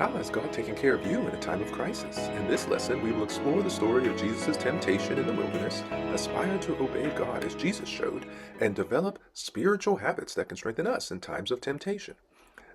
How has God taken care of you in a time of crisis? In this lesson, we will explore the story of Jesus' temptation in the wilderness, aspire to obey God as Jesus showed, and develop spiritual habits that can strengthen us in times of temptation.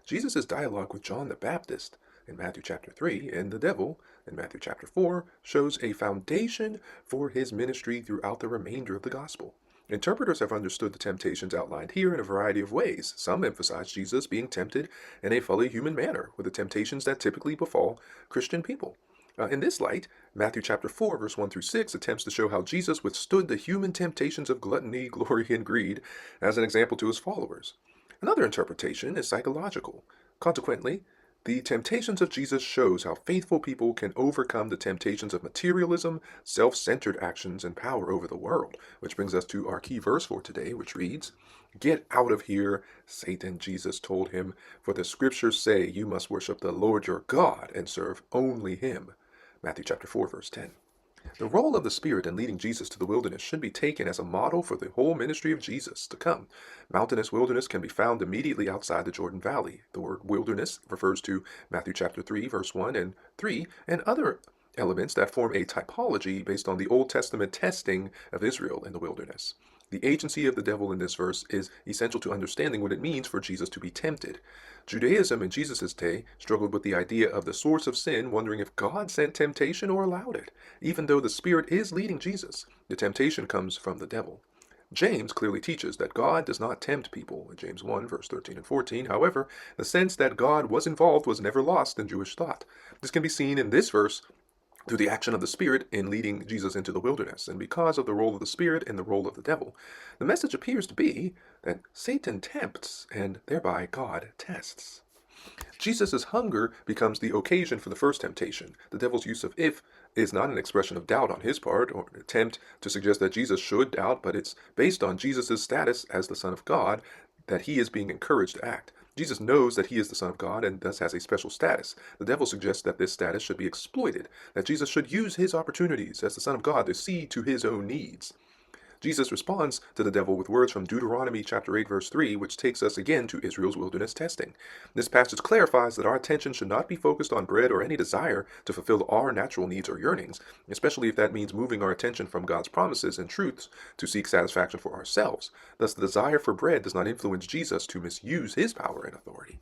Jesus' dialogue with John the Baptist in Matthew chapter 3 and the devil in Matthew chapter 4 shows a foundation for his ministry throughout the remainder of the gospel. Interpreters have understood the temptations outlined here in a variety of ways. Some emphasize Jesus being tempted in a fully human manner with the temptations that typically befall Christian people. In this light, Matthew chapter 4, verse 1 through 6 attempts to show how Jesus withstood the human temptations of gluttony, glory, and greed as an example to his followers. Another interpretation is psychological. Consequently, the temptations of Jesus shows how faithful people can overcome the temptations of materialism, self-centered actions, and power over the world. Which brings us to our key verse for today, which reads, "Get out of here, Satan," Jesus told him, "for the scriptures say you must worship the Lord your God and serve only him." Matthew chapter 4, verse 10. The role of the Spirit in leading Jesus to the wilderness should be taken as a model for the whole ministry of Jesus to come. Mountainous wilderness can be found immediately outside the Jordan Valley. The word wilderness refers to Matthew chapter 3, verse 1 and 3, and other elements that form a typology based on the Old Testament testing of Israel in the wilderness. The agency of the devil in this verse is essential to understanding what it means for Jesus to be tempted. Judaism in Jesus' day struggled with the idea of the source of sin, wondering if God sent temptation or allowed it. Even though the Spirit is leading Jesus, the temptation comes from the devil. James clearly teaches that God does not tempt people in James 1, verse 13 and 14. However, the sense that God was involved was never lost in Jewish thought. This can be seen in this verse through the action of the Spirit in leading Jesus into the wilderness, and because of the role of the Spirit and the role of the devil. The message appears to be that Satan tempts, and thereby God tests. Jesus' hunger becomes the occasion for the first temptation. The devil's use of "if" is not an expression of doubt on his part, or an attempt to suggest that Jesus should doubt, but it's based on Jesus' status as the Son of God that he is being encouraged to act. Jesus knows that he is the Son of God and thus has a special status. The devil suggests that this status should be exploited, that Jesus should use his opportunities as the Son of God to see to his own needs. Jesus responds to the devil with words from Deuteronomy chapter 8, verse 3, which takes us again to Israel's wilderness testing. This passage clarifies that our attention should not be focused on bread or any desire to fulfill our natural needs or yearnings, especially if that means moving our attention from God's promises and truths to seek satisfaction for ourselves. Thus, the desire for bread does not influence Jesus to misuse his power and authority.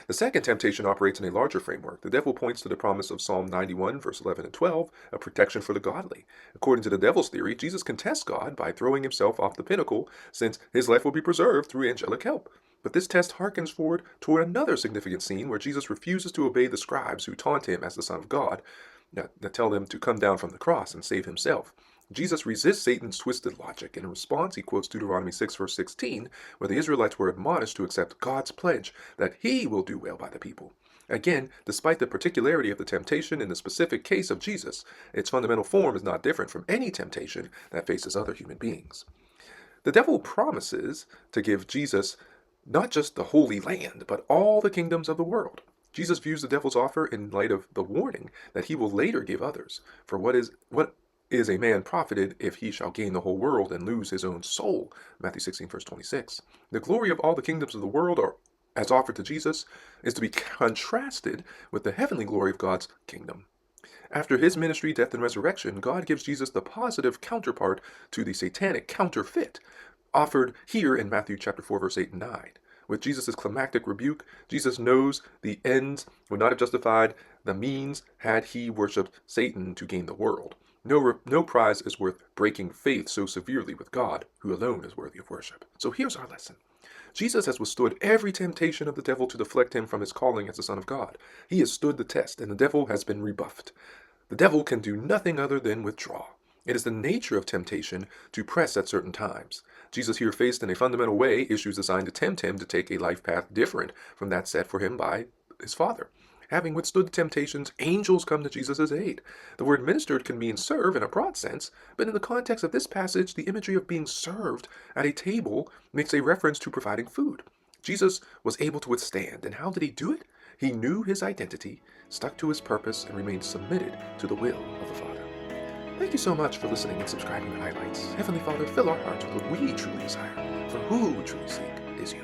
The second temptation operates in a larger framework. The devil points to the promise of Psalm 91, verse 11 and 12, a protection for the godly. According to the devil's theory, Jesus can test God by throwing himself off the pinnacle, since his life will be preserved through angelic help. But this test harkens forward toward another significant scene where Jesus refuses to obey the scribes who taunt him as the Son of God, that tell him to come down from the cross and save himself. Jesus resists Satan's twisted logic. In response, he quotes Deuteronomy 6, verse 16, where the Israelites were admonished to accept God's pledge that he will do well by the people. Again, despite the particularity of the temptation in the specific case of Jesus, its fundamental form is not different from any temptation that faces other human beings. The devil promises to give Jesus not just the Holy Land, but all the kingdoms of the world. Jesus views the devil's offer in light of the warning that he will later give others. For what is a man profited if he shall gain the whole world and lose his own soul? Matthew 16, verse 26. The glory of all the kingdoms of the world as offered to Jesus is to be contrasted with the heavenly glory of God's kingdom. After his ministry, death, and resurrection, God gives Jesus the positive counterpart to the satanic counterfeit offered here in Matthew chapter 4, verse 8 and 9. With Jesus' climactic rebuke, Jesus knows the ends would not have justified the means had he worshipped Satan to gain the world. No prize is worth breaking faith so severely with God, who alone is worthy of worship. So here's our lesson. Jesus has withstood every temptation of the devil to deflect him from his calling as the Son of God. He has stood the test, and the devil has been rebuffed. The devil can do nothing other than withdraw. It is the nature of temptation to press at certain times. Jesus here faced in a fundamental way issues designed to tempt him to take a life path different from that set for him by his Father. Having withstood the temptations, angels come to Jesus' aid. The word ministered can mean serve in a broad sense, but in the context of this passage, the imagery of being served at a table makes a reference to providing food. Jesus was able to withstand, and how did he do it? He knew his identity, stuck to his purpose, and remained submitted to the will of the Father. Thank you so much for listening and subscribing to iLights. Heavenly Father, fill our hearts with what we truly desire, for who we truly seek is you.